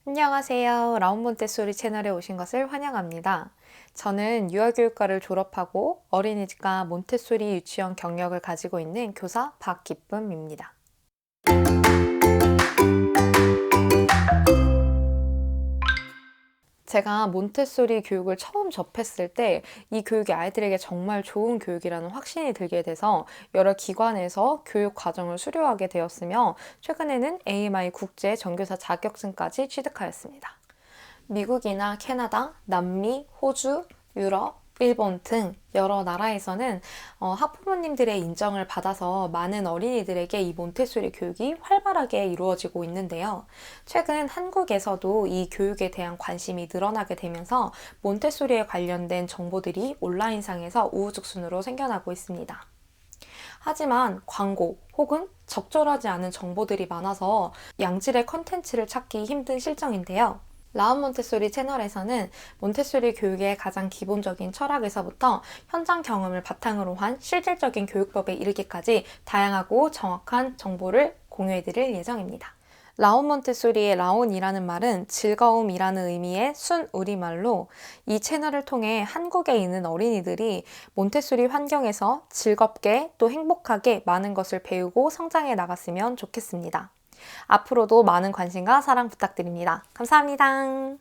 안녕하세요. 라온 몬테소리 채널에 오신 것을 환영합니다. 저는 유아교육과를 졸업하고 어린이집과 몬테소리 유치원 경력을 가지고 있는 교사 박기쁨입니다. 제가 몬테소리 교육을 처음 접했을 때 이 교육이 아이들에게 정말 좋은 교육이라는 확신이 들게 돼서 여러 기관에서 교육 과정을 수료하게 되었으며 최근에는 AMI 국제 정교사 자격증까지 취득하였습니다. 미국이나 캐나다, 남미, 호주, 유럽, 일본 등 여러 나라에서는 학부모님들의 인정을 받아서 많은 어린이들에게 이 몬테소리 교육이 활발하게 이루어지고 있는데요. 최근 한국에서도 이 교육에 대한 관심이 늘어나게 되면서 몬테소리에 관련된 정보들이 온라인상에서 우후죽순으로 생겨나고 있습니다. 하지만 광고 혹은 적절하지 않은 정보들이 많아서 양질의 컨텐츠를 찾기 힘든 실정인데요. 라운 몬테소리 채널에서는 몬테소리 교육의 가장 기본적인 철학에서부터 현장 경험을 바탕으로 한 실질적인 교육법에 이르기까지 다양하고 정확한 정보를 공유해드릴 예정입니다. 라온 몬테소리의 라온이라는 말은 즐거움이라는 의미의 순 우리말로 이 채널을 통해 한국에 있는 어린이들이 몬테소리 환경에서 즐겁게 또 행복하게 많은 것을 배우고 성장해 나갔으면 좋겠습니다. 앞으로도 많은 관심과 사랑 부탁드립니다. 감사합니다.